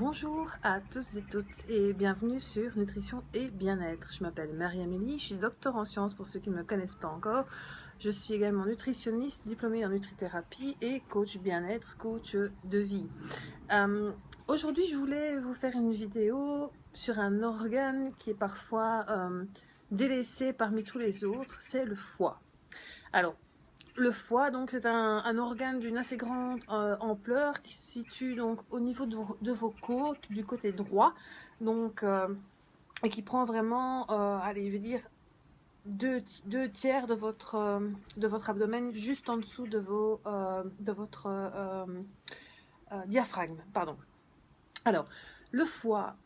Bonjour à tous et toutes et bienvenue sur Nutrition et Bien-être. Je m'appelle Marie-Amélie, je suis docteur en sciences pour ceux qui ne me connaissent pas encore. Je suis également nutritionniste, diplômée en nutrithérapie et coach bien-être, coach de vie. Aujourd'hui, je voulais vous faire une vidéo sur un organe qui est parfois délaissé parmi tous les autres, c'est le foie. Alors, le foie, donc, c'est un organe d'une assez grande ampleur qui se situe donc au niveau de vos côtes, du côté droit, donc, et qui prend vraiment, allez, je vais dire, deux tiers de votre abdomen, juste en dessous de votre diaphragme. Pardon. Alors, le foie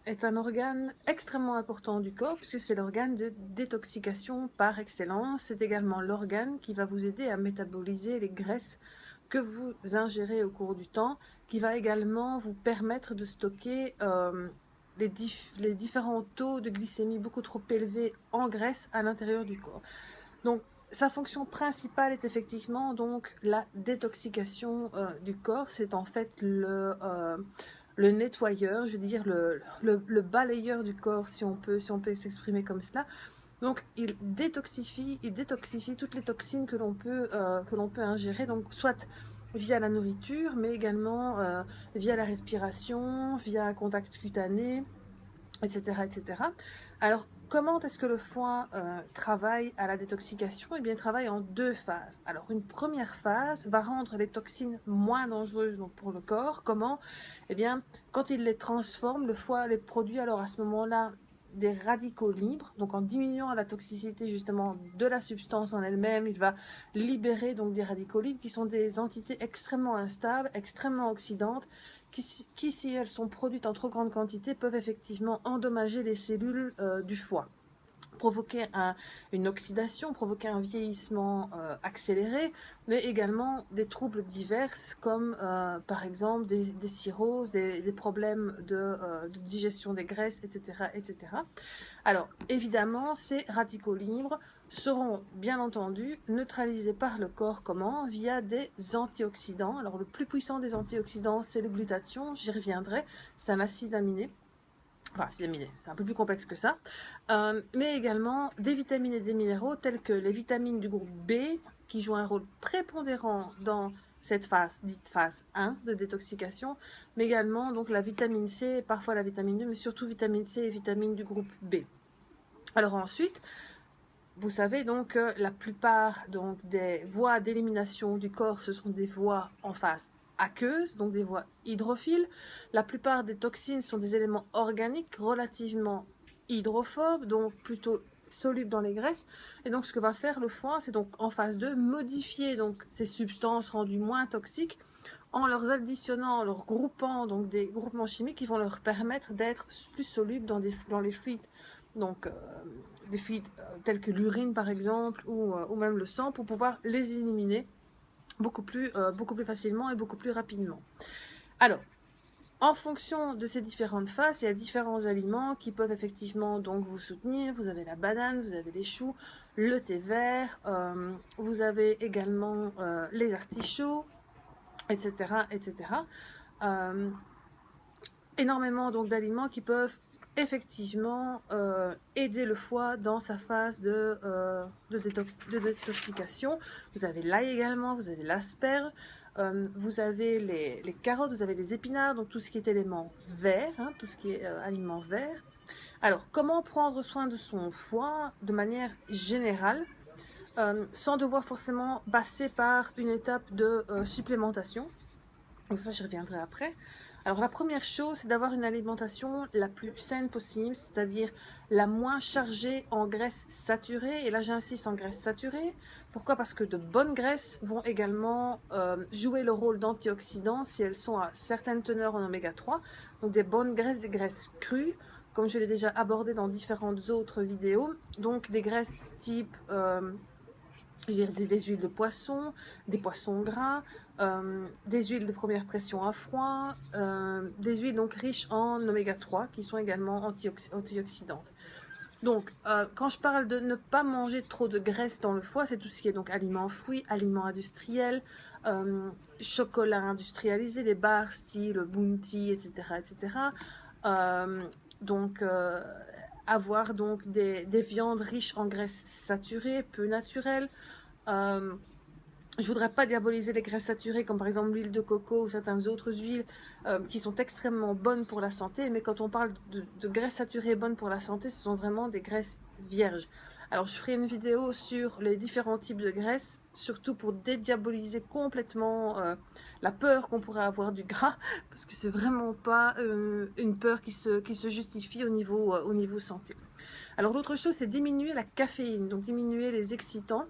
est un organe extrêmement important du corps puisque c'est l'organe de détoxication par excellence. C'est également l'organe qui va vous aider à métaboliser les graisses que vous ingérez au cours du temps, qui va également vous permettre de stocker les différents taux de glycémie beaucoup trop élevés en graisse à l'intérieur du corps. Donc, sa fonction principale est effectivement donc la détoxication du corps. C'est en fait le nettoyeur, je veux dire le balayeur du corps, si on peut s'exprimer comme cela. Donc, il détoxifie toutes les toxines que l'on peut ingérer, donc soit via la nourriture, mais également via la respiration, via un contact cutané, etc., etc. Alors, comment est-ce que le foie travaille à la détoxication? Eh bien, il travaille en deux phases. Alors, une première phase va rendre les toxines moins dangereuses donc, pour le corps. Comment? Eh bien, quand il les transforme, le foie les produit alors à ce moment-là des radicaux libres. Donc, en diminuant la toxicité justement de la substance en elle-même, il va libérer donc des radicaux libres qui sont des entités extrêmement instables, extrêmement oxydantes, qui, si elles sont produites en trop grande quantité, peuvent effectivement endommager les cellules du foie, provoquer une oxydation, provoquer un vieillissement accéléré, mais également des troubles divers comme par exemple des cirrhoses, des problèmes de digestion des graisses, etc., etc. Alors, évidemment, ces radicaux libres seront bien entendu neutralisés par le corps. Comment? Via des antioxydants. Alors, le plus puissant des antioxydants, c'est le glutathion, j'y reviendrai. C'est un acide aminé. Enfin, acide aminé, c'est un peu plus complexe que ça. Mais également des vitamines et des minéraux tels que les vitamines du groupe B, qui jouent un rôle prépondérant dans cette phase, dite phase 1 de détoxication, mais également donc la vitamine C, parfois la vitamine 2, mais surtout vitamine C et vitamines du groupe B. Alors ensuite, vous savez donc que la plupart donc, des voies d'élimination du corps, ce sont des voies en phase aqueuse, donc des voies hydrophiles. La plupart des toxines sont des éléments organiques relativement hydrophobes, donc plutôt solubles dans les graisses. Et donc ce que va faire le foie, c'est donc en phase 2, modifier donc ces substances rendues moins toxiques en leur additionnant, en leur groupant donc des groupements chimiques qui vont leur permettre d'être plus solubles dans les fluides. Donc des fluides tels que l'urine par exemple ou même le sang pour pouvoir les éliminer beaucoup plus facilement et beaucoup plus rapidement. Alors, en fonction de ces différentes phases, il y a différents aliments qui peuvent effectivement donc vous soutenir. Vous avez la banane, vous avez les choux, le thé vert, vous avez également les artichauts, etc., etc. Énormément donc d'aliments qui peuvent effectivement aider le foie dans sa phase de détoxication. Vous avez l'ail également, vous avez l'asperge, vous avez les carottes, vous avez les épinards, donc tout ce qui est élément vert, hein, tout ce qui est aliment vert. Alors, comment prendre soin de son foie de manière générale sans devoir forcément passer par une étape de supplémentation? Donc ça, je reviendrai après. Alors la première chose, c'est d'avoir une alimentation la plus saine possible, c'est-à-dire la moins chargée en graisses saturées. Et là, j'insiste en graisses saturées. Pourquoi? Parce que de bonnes graisses vont également jouer le rôle d'antioxydants si elles sont à certaines teneurs en oméga 3. Donc des bonnes graisses, des graisses crues, comme je l'ai déjà abordé dans différentes autres vidéos. Donc des graisses type des huiles de poisson, des poissons gras, des huiles de première pression à froid, des huiles donc riches en oméga 3 qui sont également antioxydantes. Donc, quand je parle de ne pas manger trop de graisse dans le foie, c'est tout ce qui est donc aliments fruits, aliments industriels, chocolat industrialisé, les barres style Bounty, etc. etc. Euh, donc, avoir donc des viandes riches en graisses saturées, peu naturelles. Je ne voudrais pas diaboliser les graisses saturées comme par exemple l'huile de coco ou certaines autres huiles qui sont extrêmement bonnes pour la santé, mais quand on parle de graisses saturées bonnes pour la santé, ce sont vraiment des graisses vierges. Alors je ferai une vidéo sur les différents types de graisses, surtout pour dédiaboliser complètement la peur qu'on pourrait avoir du gras, parce que c'est vraiment pas une peur qui se justifie au niveau santé. Alors l'autre chose, c'est diminuer la caféine, donc diminuer les excitants,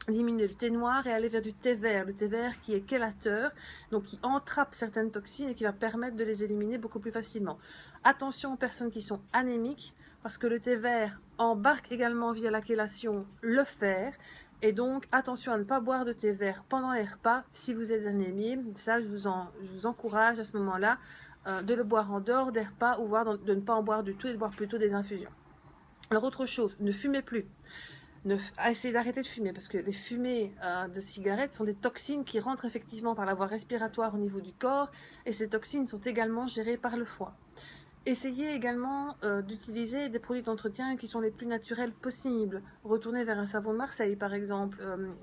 diminuer le thé noir et aller vers du thé vert. Le thé vert qui est chélateur, donc qui entrape certaines toxines et qui va permettre de les éliminer beaucoup plus facilement. Attention aux personnes qui sont anémiques, parce que le thé vert embarque également via la chélation le fer. Et donc, attention à ne pas boire de thé vert pendant les repas si vous êtes anémié. Ça, je vous encourage à ce moment-là de le boire en dehors des repas ou de ne pas en boire du tout et de boire plutôt des infusions. Alors, autre chose, ne fumez plus. Essayez d'arrêter de fumer parce que les fumées de cigarettes sont des toxines qui rentrent effectivement par la voie respiratoire au niveau du corps et ces toxines sont également gérées par le foie. Essayez également d'utiliser des produits d'entretien qui sont les plus naturels possibles. Retournez vers un savon de Marseille par exemple,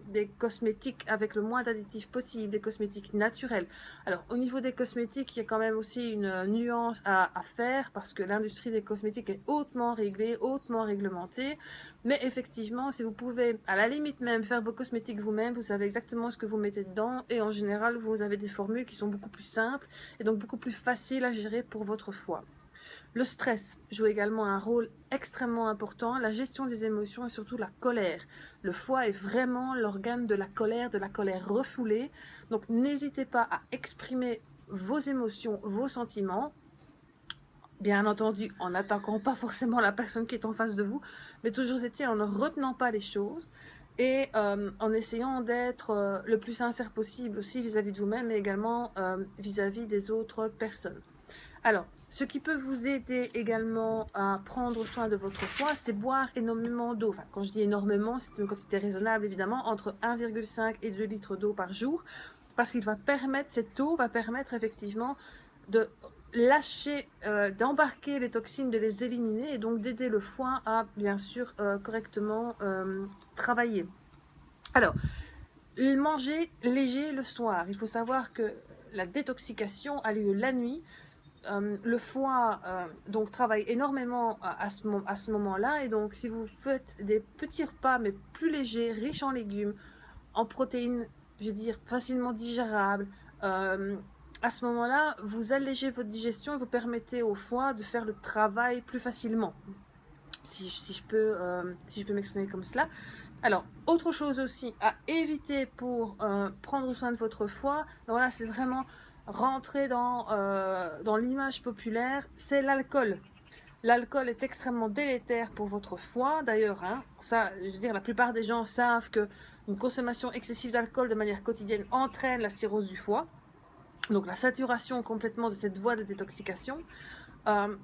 des cosmétiques avec le moins d'additifs possible, des cosmétiques naturels. Alors au niveau des cosmétiques, il y a quand même aussi une nuance à faire parce que l'industrie des cosmétiques est hautement réglée, hautement réglementée. Mais effectivement, si vous pouvez à la limite même faire vos cosmétiques vous-même, vous savez exactement ce que vous mettez dedans et en général vous avez des formules qui sont beaucoup plus simples et donc beaucoup plus faciles à gérer pour votre foie. Le stress joue également un rôle extrêmement important, la gestion des émotions et surtout la colère. Le foie est vraiment l'organe de la colère refoulée. Donc n'hésitez pas à exprimer vos émotions, vos sentiments. Bien entendu, en n'attaquant pas forcément la personne qui est en face de vous, mais toujours est-il en ne retenant pas les choses et en essayant d'être le plus sincère possible aussi vis-à-vis de vous-même et également vis-à-vis des autres personnes. Alors, ce qui peut vous aider également à prendre soin de votre foie, c'est boire énormément d'eau. Enfin, quand je dis énormément, c'est une quantité raisonnable, évidemment, entre 1,5 et 2 litres d'eau par jour, parce qu'il va permettre, cette eau va permettre effectivement de lâcher, d'embarquer les toxines, de les éliminer, et donc d'aider le foie à, bien sûr, correctement travailler. Alors, manger léger le soir. Il faut savoir que la détoxication a lieu la nuit. Le foie donc travaille énormément à ce moment-là et donc si vous faites des petits repas mais plus légers, riches en légumes, en protéines, je veux dire facilement digérables, à ce moment-là vous allégez votre digestion et vous permettez au foie de faire le travail plus facilement, si je peux m'exprimer comme cela. Alors, autre chose aussi à éviter pour prendre soin de votre foie, voilà, c'est vraiment rentrer dans l'image populaire, c'est l'alcool. L'alcool est extrêmement délétère pour votre foie. D'ailleurs, hein, ça, je veux dire, la plupart des gens savent qu'une consommation excessive d'alcool de manière quotidienne entraîne la cirrhose du foie. Donc la saturation complètement de cette voie de détoxication.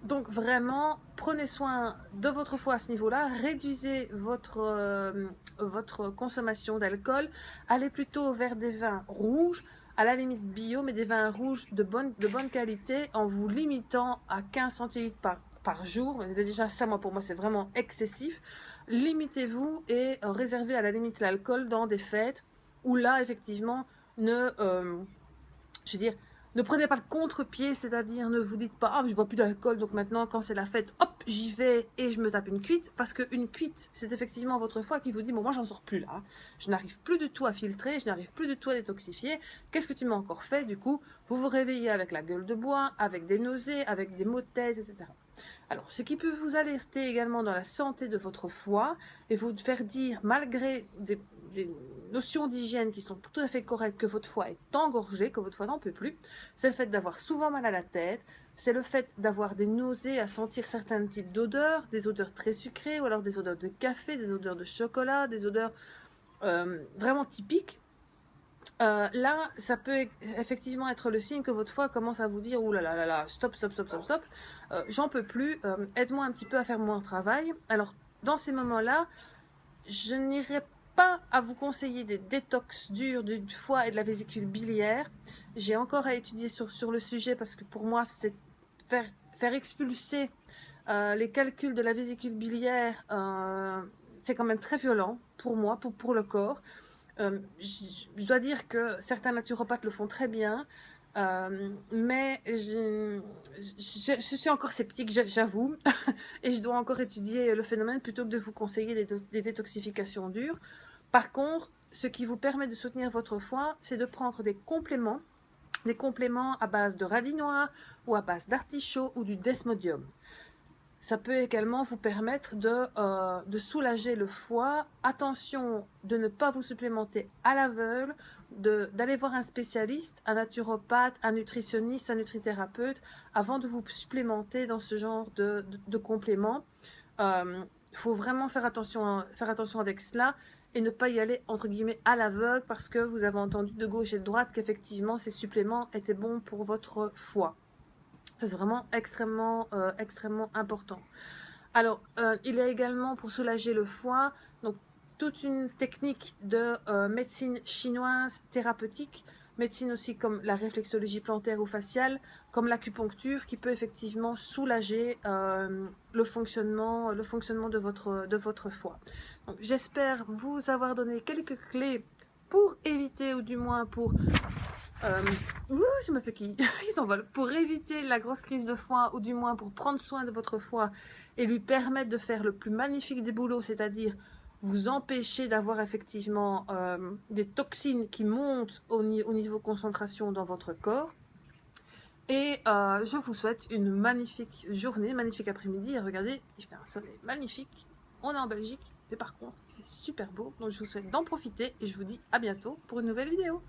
Donc vraiment, prenez soin de votre foie à ce niveau-là, réduisez votre consommation d'alcool, allez plutôt vers des vins rouges, à la limite bio, mais des vins rouges de bonne qualité en vous limitant à 15 centilitres par jour. Déjà ça, pour moi, c'est vraiment excessif. Limitez-vous et réservez à la limite l'alcool dans des fêtes où là, effectivement, je veux dire, ne prenez pas le contre-pied, c'est-à-dire ne vous dites pas « Ah, je bois plus d'alcool, donc maintenant, quand c'est la fête, hop, j'y vais et je me tape une cuite. » Parce qu'une cuite, c'est effectivement votre foie qui vous dit « Bon, moi, j'en sors plus là. Je n'arrive plus du tout à filtrer, je n'arrive plus du tout à détoxifier. Qu'est-ce que tu m'as encore fait ?» Du coup, vous vous réveillez avec la gueule de bois, avec des nausées, avec des maux de tête, etc. Alors, ce qui peut vous alerter également dans la santé de votre foie et vous faire dire, malgré des notions d'hygiène qui sont tout à fait correctes, que votre foie est engorgé, que votre foie n'en peut plus, c'est le fait d'avoir souvent mal à la tête, c'est le fait d'avoir des nausées, à sentir certains types d'odeurs, des odeurs très sucrées, ou alors des odeurs de café, des odeurs de chocolat, des odeurs vraiment typiques. Là, ça peut effectivement être le signe que votre foie commence à vous dire « Ouh là là, stop, j'en peux plus, aide-moi un petit peu à faire mon travail. » Alors, dans ces moments-là, je n'irai pas à vous conseiller des détox durs du foie et de la vésicule biliaire. J'ai encore à étudier sur le sujet parce que pour moi, c'est faire expulser les calculs de la vésicule biliaire, c'est quand même très violent pour moi, pour le corps. Je dois dire que certains naturopathes le font très bien, mais je suis encore sceptique, j'avoue, et je dois encore étudier le phénomène plutôt que de vous conseiller des détoxifications dures. Par contre, ce qui vous permet de soutenir votre foie, c'est de prendre des compléments à base de radis noir ou à base d'artichaut ou du desmodium. Ça peut également vous permettre de soulager le foie. Attention de ne pas vous supplémenter à l'aveugle, d'aller voir un spécialiste, un naturopathe, un nutritionniste, un nutrithérapeute, avant de vous supplémenter dans ce genre de compléments. Il faut vraiment faire attention avec cela et ne pas y aller entre guillemets à l'aveugle parce que vous avez entendu de gauche et de droite qu'effectivement ces suppléments étaient bons pour votre foie. Ça, c'est vraiment extrêmement important. Alors, il y a également pour soulager le foie, donc toute une technique de médecine chinoise thérapeutique, médecine aussi comme la réflexologie plantaire ou faciale, comme l'acupuncture, qui peut effectivement soulager le fonctionnement de votre foie. Donc, j'espère vous avoir donné quelques clés pour éviter, ou du moins pour je me fais qui ils s'envolent. Pour éviter la grosse crise de foie, ou du moins pour prendre soin de votre foie et lui permettre de faire le plus magnifique des boulots, c'est-à-dire vous empêcher d'avoir effectivement des toxines qui montent au niveau concentration dans votre corps. Et je vous souhaite une magnifique journée, magnifique après-midi. Et regardez, il fait un soleil magnifique. On est en Belgique, mais par contre, il fait super beau. Donc je vous souhaite d'en profiter et je vous dis à bientôt pour une nouvelle vidéo.